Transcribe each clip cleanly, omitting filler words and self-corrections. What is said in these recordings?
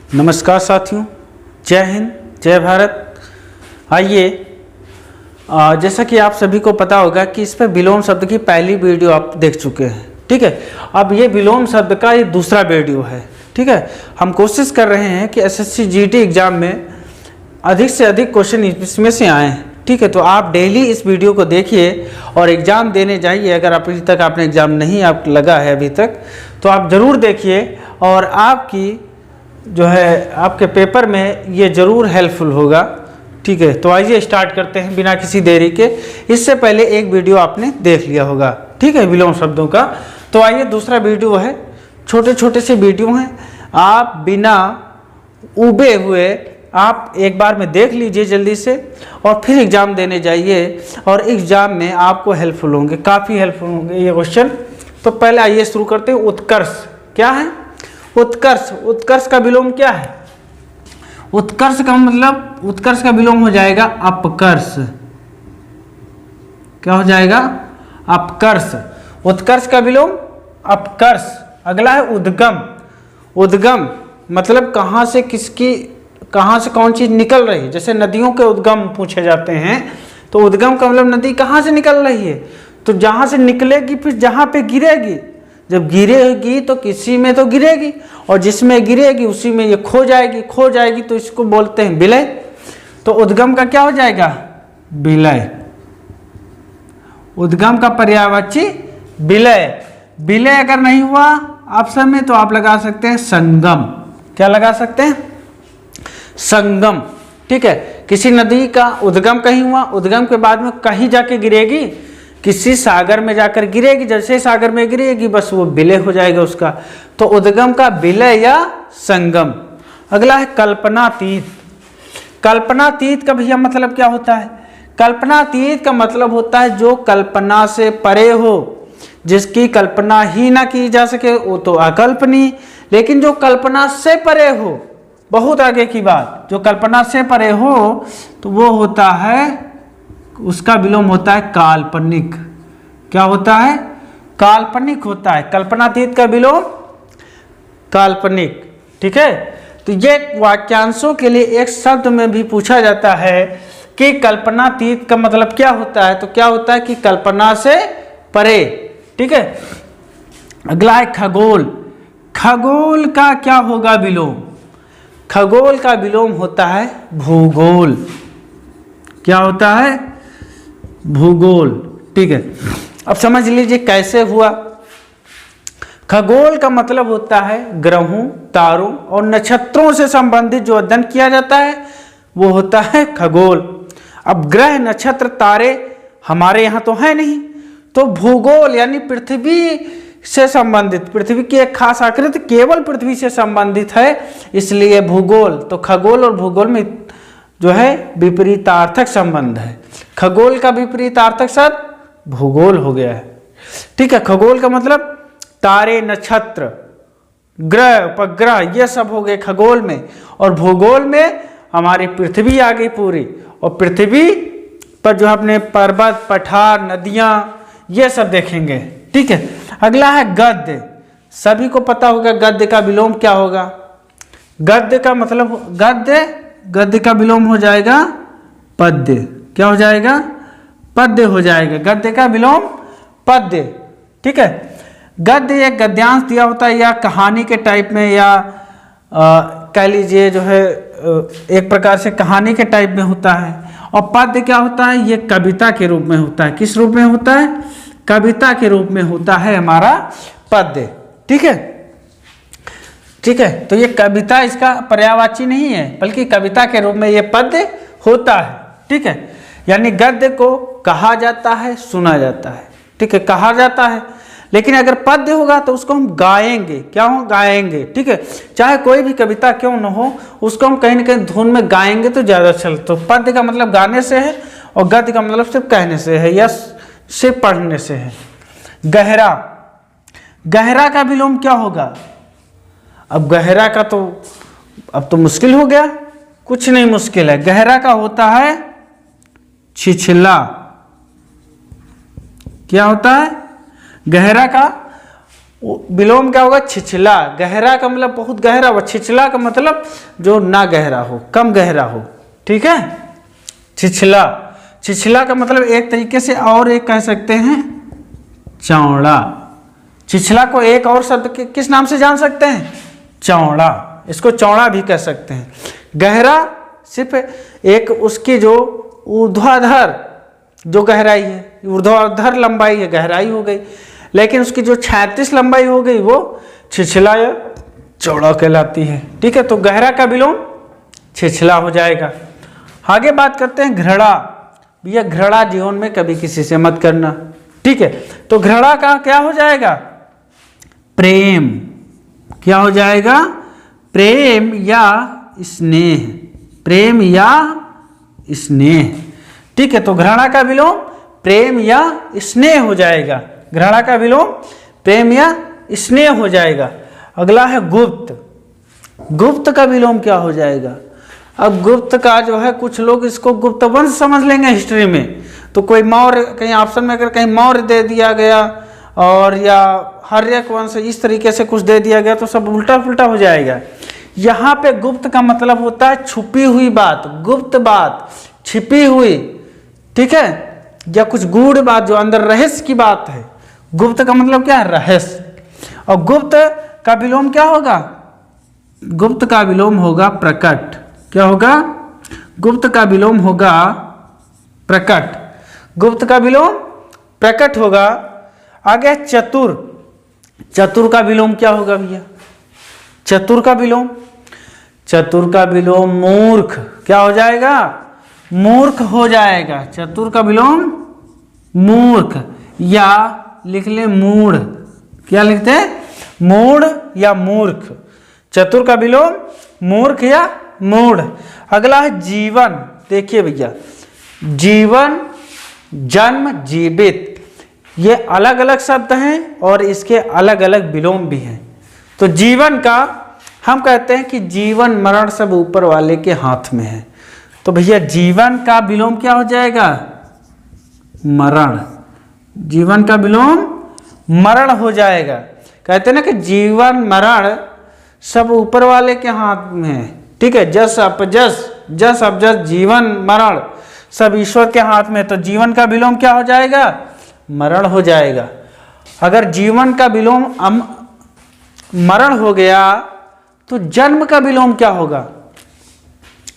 नमस्कार साथियों, जय हिंद, जय भारत। आइए, जैसा कि आप सभी को पता होगा कि इस पर विलोम शब्द की पहली वीडियो आप देख चुके हैं। ठीक है, अब ये विलोम शब्द का ये दूसरा वीडियो है। ठीक है, हम कोशिश कर रहे हैं कि एसएससी जीडी एग्जाम में अधिक से अधिक क्वेश्चन इसमें से आए हैं। ठीक है, तो आप डेली इस वीडियो को देखिए और एग्ज़ाम देने जाइए। अगर अभी तक आपने एग्ज़ाम नहीं आप लगा है अभी तक, तो आप ज़रूर देखिए और आपकी जो है आपके पेपर में ये ज़रूर हेल्पफुल होगा। ठीक है, तो आइए स्टार्ट करते हैं बिना किसी देरी के। इससे पहले एक वीडियो आपने देख लिया होगा, ठीक है, विलोम शब्दों का। तो आइए, दूसरा वीडियो है, छोटे छोटे से वीडियो हैं, आप बिना उबे हुए आप एक बार में देख लीजिए जल्दी से और फिर एग्ज़ाम देने जाइए और एग्ज़ाम में आपको हेल्पफुल होंगे, काफ़ी हेल्पफुल होंगे ये क्वेश्चन। तो पहले आइए शुरू करते हैं। उत्कर्ष क्या है? उत्कर्ष, उत्कर्ष का विलोम क्या है? उत्कर्ष का मतलब, उत्कर्ष का विलोम हो जाएगा अपकर्ष। क्या हो जाएगा? अपकर्ष। उत्कर्ष का विलोम अपकर्ष। अगला है उद्गम। उद्गम मतलब कहाँ से किसकी, कहाँ से कौन चीज निकल रही है। जैसे नदियों के उद्गम पूछे जाते हैं, तो उद्गम का मतलब नदी कहाँ से निकल रही है, तो जहाँ से निकलेगी फिर जहाँ पे गिरेगी। जब गिरेगी तो किसी में तो गिरेगी और जिसमें गिरेगी उसी में ये खो जाएगी। खो जाएगी तो इसको बोलते हैं विलय। तो उद्गम का क्या हो जाएगा? विलय। उद्गम का पर्यायवाची विलय। विलय अगर नहीं हुआ ऑप्शन में तो आप लगा सकते हैं संगम। क्या लगा सकते हैं? संगम। ठीक है, किसी नदी का उद्गम कहीं हुआ, उद्गम के बाद में कहीं जाके गिरेगी, किसी सागर में जाकर गिरेगी। जैसे सागर में गिरेगी बस वो विलय हो जाएगा उसका। तो उद्गम का विलय या संगम। अगला है कल्पनातीत। कल्पनातीत का भैया मतलब क्या होता है? कल्पनातीत का मतलब होता है जो कल्पना से परे हो, जिसकी कल्पना ही ना की जा सके वो तो अकल्पनीय। लेकिन जो कल्पना से परे हो, बहुत आगे की बात, जो कल्पना से परे हो तो वो होता है, उसका विलोम होता है काल्पनिक। क्या होता है? काल्पनिक होता है। कल्पनातीत का विलोम काल्पनिक। ठीक है, तो ये वाक्यांशों के लिए एक शब्द में भी पूछा जाता है कि कल्पनातीत का मतलब क्या होता है। तो क्या होता है कि कल्पना से परे। ठीक है, अगला है खगोल। खगोल का क्या होगा विलोम? खगोल का विलोम होता है भूगोल। क्या होता है? भूगोल। ठीक है, अब समझ लीजिए कैसे हुआ। खगोल का मतलब होता है ग्रहों, तारों और नक्षत्रों से संबंधित जो अध्ययन किया जाता है वो होता है खगोल। अब ग्रह, नक्षत्र, तारे हमारे यहाँ तो है नहीं, तो भूगोल यानी पृथ्वी से संबंधित, पृथ्वी की एक खास आकृति केवल पृथ्वी से संबंधित है, इसलिए भूगोल। तो खगोल और भूगोल में जो है विपरीतार्थक संबंध है। खगोल का विपरीतार्थक शब्द भूगोल हो गया है। ठीक है, खगोल का मतलब तारे, नक्षत्र, ग्रह, उपग्रह ये सब हो गए खगोल में। और भूगोल में हमारी पृथ्वी आ गई पूरी, और पृथ्वी पर जो अपने पर्वत, पठार, नदियां ये सब देखेंगे। ठीक है, अगला है गद्य। सभी को पता होगा गद्य का विलोम क्या होगा। गद्य का मतलब, गद्य का विलोम हो जाएगा पद्य। क्या हो जाएगा? पद्य हो जाएगा। गद्य का विलोम पद्य। ठीक है, गद्य एक गद्यांश दिया होता है या कहानी के टाइप में, या कह लीजिए जो है एक प्रकार से कहानी के टाइप में होता है। और पद्य क्या होता है? ये कविता के रूप में होता है। किस रूप में होता है? कविता के रूप में होता है हमारा पद्य। ठीक है, ठीक है, तो ये कविता इसका पर्यायवाची नहीं है, बल्कि कविता के रूप में ये पद्य होता है। ठीक है, यानी गद्य को कहा जाता है, सुना जाता है। ठीक है, कहा जाता है, लेकिन अगर पद्य होगा तो उसको हम गाएंगे। क्या हो? गाएंगे। ठीक है, चाहे कोई भी कविता क्यों न हो, उसको हम कहीं ना कहीं धुन में गाएंगे तो ज्यादा अच्छा। तो पद्य का मतलब गाने से है और गद्य का मतलब सिर्फ कहने से है या सिर्फ पढ़ने से है। गहरा। गहरा का विलोम क्या होगा? अब गहरा का तो अब तो मुश्किल हो गया। कुछ नहीं मुश्किल है। गहरा का होता है छिछला। क्या होता है? गहरा का विलोम क्या होगा? छिछला। गहरा का मतलब बहुत गहरा हो, छिछला का मतलब जो ना गहरा हो, कम गहरा हो। ठीक है, छिछला। छिछला का मतलब एक तरीके से और एक कह सकते हैं चौड़ा। छिछला को एक और शब्द किस नाम से जान सकते हैं? चौड़ा। इसको चौड़ा भी कह सकते हैं। गहरा सिर्फ एक उसकी जो ऊर्ध्वाधर जो गहराई है, ऊर्ध्वाधर लंबाई है, गहराई हो गई, लेकिन उसकी जो 36 लंबाई हो गई वो छिछला या चौड़ा कहलाती है। ठीक है, तो गहरा का विलोम छिछला हो जाएगा। आगे बात करते हैं घृणा। भैया घृणा जीवन में कभी किसी से मत करना। ठीक है, तो घृणा का क्या हो जाएगा? प्रेम। क्या हो जाएगा? प्रेम या स्नेह। प्रेम या स्नेह। ठीक है, तो घृणा का विलोम प्रेम या स्नेह हो जाएगा। घृणा का विलोम प्रेम या स्नेह हो जाएगा। अगला है गुप्त। गुप्त का विलोम क्या हो जाएगा? अब गुप्त का जो है कुछ लोग इसको गुप्त वंश समझ लेंगे हिस्ट्री में, तो कोई मौर्य, कहीं ऑप्शन में अगर कहीं मौर्य दे दिया गया और या हर्यक वंश इस तरीके से कुछ दे दिया गया तो सब उल्टा पुल्टा हो जाएगा। यहाँ पे गुप्त का मतलब होता है छुपी हुई बात, गुप्त बात, छिपी हुई। ठीक है, या कुछ गूढ़ बात जो अंदर रहस्य की बात है। गुप्त का मतलब क्या है? रहस्य। और गुप्त का विलोम क्या होगा? गुप्त का विलोम होगा प्रकट। क्या होगा? गुप्त का विलोम होगा प्रकट। गुप्त का विलोम प्रकट होगा। आगे चतुर। चतुर का विलोम क्या होगा भैया? चतुर का विलोम, चतुर का विलोम मूर्ख। क्या हो जाएगा? मूर्ख हो जाएगा। चतुर का विलोम मूर्ख, या लिख ले मूढ़। क्या लिखते हैं? मूढ़ या मूर्ख। चतुर का विलोम मूर्ख या मूढ़। अगला है जीवन। देखिए भैया, जीवन, जन्म, जीवित, ये अलग अलग शब्द हैं और इसके अलग अलग विलोम भी हैं। तो जीवन का हम कहते हैं कि जीवन मरण सब ऊपर वाले के हाथ में है। तो भैया जीवन का विलोम क्या हो जाएगा? मरण। जीवन का विलोम मरण हो जाएगा। कहते हैं ना कि जीवन मरण सब ऊपर वाले के हाथ में है। ठीक है, जस अपजस, जस अपजस, जीवन मरण सब ईश्वर के हाथ में। तो जीवन का विलोम क्या हो जाएगा? मरण हो जाएगा। अगर जीवन का विलोम मरण हो गया तो जन्म का विलोम क्या होगा?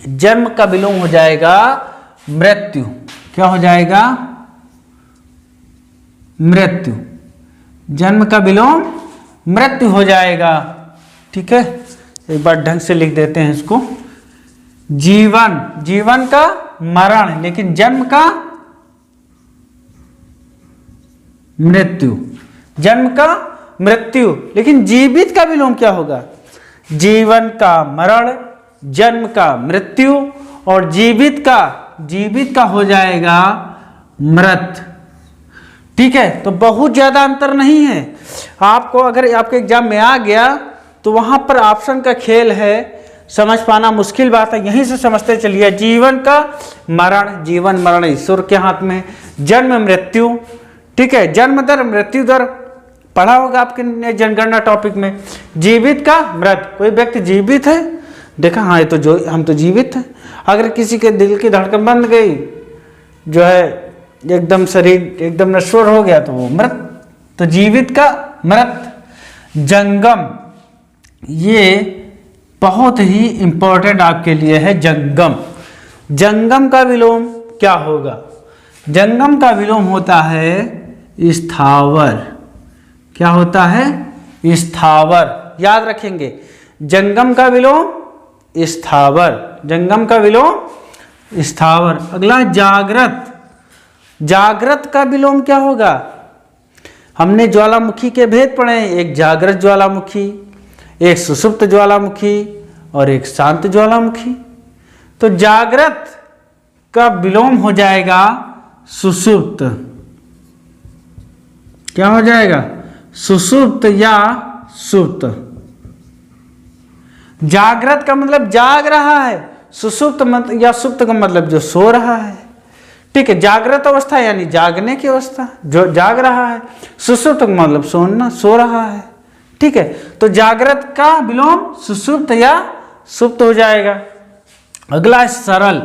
जन्म का विलोम हो जाएगा मृत्यु। क्या हो जाएगा? मृत्यु। जन्म का विलोम मृत्यु हो जाएगा। ठीक है, एक बार ढंग से लिख देते हैं इसको। जीवन, जीवन का मरण, लेकिन जन्म का मृत्यु। जन्म का मृत्यु, लेकिन जीवित का विलोम क्या होगा? जीवन का मरण, जन्म का मृत्यु, और जीवित का हो जाएगा मृत। ठीक है, तो बहुत ज्यादा अंतर नहीं है। आपको अगर आपके एग्जाम में आ गया तो वहां पर ऑप्शन का खेल है, समझ पाना मुश्किल बात है, यहीं से समझते चलिए। जीवन का मरण, जीवन मरण ईश्वर के हाथ में। जन्म मृत्यु, ठीक है, जन्म दर मृत्यु दर पढ़ा होगा आपके जनगणना टॉपिक में। जीवित का मृत, कोई व्यक्ति जीवित है, देखा हाँ ये तो जो हम तो जीवित हैं। अगर किसी के दिल की धड़कन बंद गई, जो है एकदम शरीर एकदम नश्वर हो गया, तो वो मृत। तो जीवित का मृत। जंगम, ये बहुत ही इंपॉर्टेंट आपके लिए है। जंगम, जंगम का विलोम क्या होगा? जंगम का विलोम होता है स्थावर। क्या होता है? स्थावर। याद रखेंगे, जंगम का विलोम स्थावर, जंगम का विलोम स्थावर। अगला जागृत। जागृत का विलोम क्या होगा? हमने ज्वालामुखी के भेद पढ़े, एक जागृत ज्वालामुखी, एक सुषुप्त ज्वालामुखी और एक शांत ज्वालामुखी। तो जागृत का विलोम हो जाएगा सुषुप्त। क्या हो जाएगा? सुषुप्त या सुप्त। जागृत का मतलब जाग रहा है, सुषुप्त या सुप्त का मतलब जो सो रहा है। ठीक है। जागृत अवस्था यानी जागने की अवस्था, जो जाग रहा है। सुषुप्त मतलब सोना, सो रहा है। ठीक है, तो जागृत का विलोम सुषुप्त या सुप्त हो जाएगा। अगला है सरल।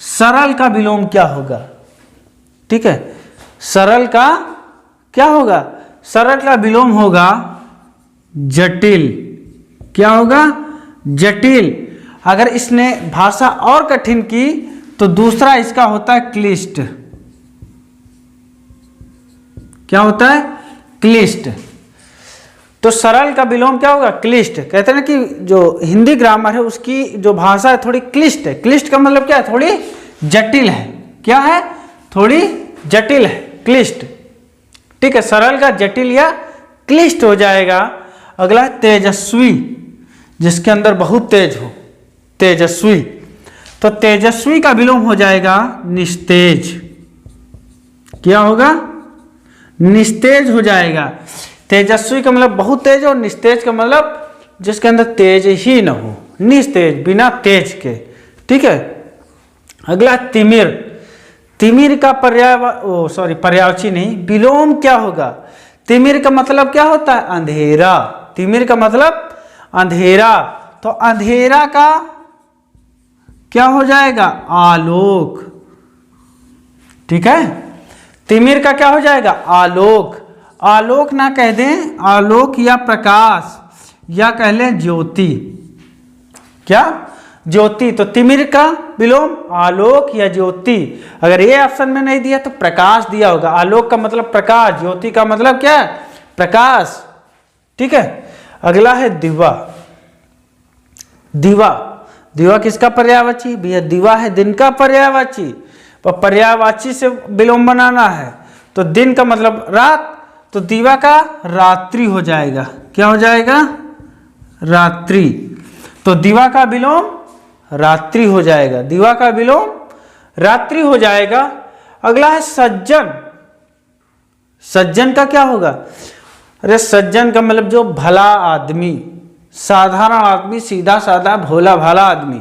सरल का विलोम क्या होगा? ठीक है, सरल का क्या होगा? सरल का विलोम होगा जटिल। क्या होगा? जटिल। अगर इसने भाषा और कठिन की तो दूसरा इसका होता है क्लिष्ट। क्या होता है? क्लिष्ट। तो सरल का विलोम क्या होगा? क्लिष्ट। कहते हैं ना कि जो हिंदी ग्रामर है उसकी जो भाषा है थोड़ी क्लिष्ट है। क्लिष्ट का मतलब क्या है? थोड़ी जटिल है। क्या है? थोड़ी जटिल है, क्लिष्ट। ठीक है, सरल का जटिल या क्लिष्ट हो जाएगा। अगला है तेजस्वी, जिसके अंदर बहुत तेज हो, तेजस्वी। तो तेजस्वी का विलोम हो जाएगा निस्तेज। क्या होगा? निस्तेज हो जाएगा। तेजस्वी का मतलब बहुत तेज और निस्तेज का मतलब जिसके अंदर तेज ही न हो, निस्तेज, बिना तेज के। ठीक है। अगला तिमिर। तिमिर का पर्यायवाची नहीं, विलोम क्या होगा? तिमिर का मतलब क्या होता है? अंधेरा। तिमिर का मतलब अंधेरा। तो अंधेरा का क्या हो जाएगा? आलोक। ठीक है, तिमिर का क्या हो जाएगा? आलोक। आलोक ना कह दें, आलोक या प्रकाश, या कह लें ज्योति। क्या? ज्योति। तो तिमिर का विलोम आलोक या ज्योति। अगर ये ऑप्शन में नहीं दिया तो प्रकाश दिया होगा। आलोक का मतलब प्रकाश, ज्योति का मतलब क्या है? प्रकाश। ठीक है। अगला है दिवा। दिवा। दिवा किसका पर्यायवाची? भैया दिवा है दिन का पर्यायवाची। पर पर्यायवाची से विलोम बनाना है तो दिन का मतलब रात, तो दिवा का रात्रि हो जाएगा। क्या हो जाएगा? रात्रि। तो दिवा का विलोम रात्रि हो जाएगा। दिवा का विलोम रात्रि हो जाएगा। अगला है सज्जन। सज्जन का क्या होगा? अरे सज्जन का मतलब जो भला आदमी, साधारण आदमी, सीधा साधा भोला भाला आदमी।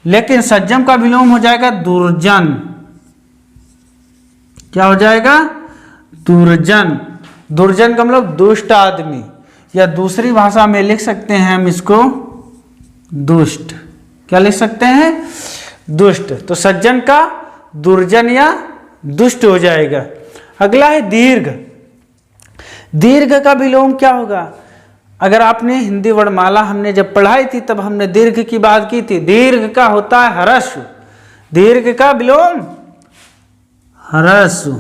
लेकिन सज्जन का विलोम हो जाएगा दुर्जन। क्या हो जाएगा? दुर्जन। दुर्जन का मतलब दुष्ट आदमी, या दूसरी भाषा में लिख सकते हैं हम इसको दुष्ट। क्या लिख सकते हैं? दुष्ट। तो सज्जन का दुर्जन या दुष्ट हो जाएगा। अगला है दीर्घ। दीर्घ का विलोम क्या होगा? अगर आपने हिंदी वर्णमाला हमने जब पढ़ाई थी तब हमने दीर्घ की बात की थी। दीर्घ का होता है ह्रस्व। दीर्घ का विलोम ह्रस्व।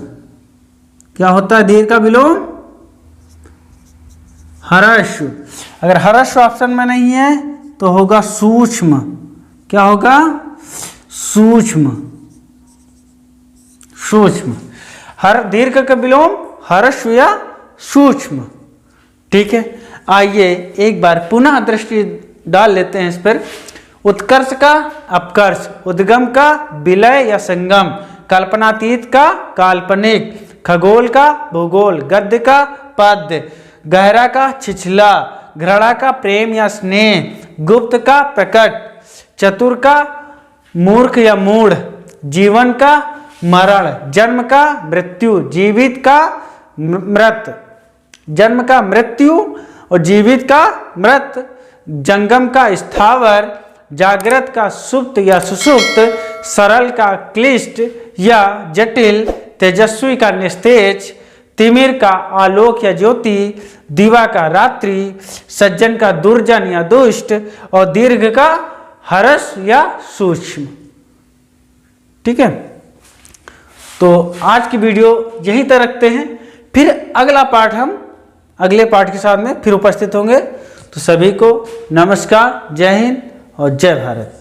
क्या होता है दीर्घ का विलोम? ह्रस्व। अगर ह्रस्व ऑप्शन में नहीं है तो होगा सूक्ष्म। क्या होगा? सूक्ष्म। सूक्ष्म। हर दीर्घ का विलोम ह्रस्व या सूक्ष्म। ठीक है, आइए एक बार पुनः दृष्टि डाल लेते हैं इस पर। उत्कर्ष का अपकर्ष, उद्गम का विलय या संगम, कल्पनातीत का काल्पनिक, खगोल का भूगोल, गद्य का पद्य, गहरा का छिछला, घृणा का प्रेम या स्नेह, गुप्त का प्रकट, चतुर का मूर्ख या मूढ़, जीवन का मरण, जन्म का मृत्यु, जीवित का मृत, जन्म का मृत्यु और जीवित का मृत, जंगम का स्थावर, जागृत का सुप्त या सुषुप्त, सरल का क्लिष्ट या जटिल, तेजस्वी का निस्तेज, तिमिर का आलोक या ज्योति, दिवा का रात्रि, सज्जन का दुर्जन या दुष्ट और दीर्घ का ह्रस्व या सूक्ष्म। ठीक है, तो आज की वीडियो यहीं तक रखते हैं। फिर अगला पार्ट हम अगले पार्ट के साथ में फिर उपस्थित होंगे। तो सभी को नमस्कार, जय हिंद और जय भारत।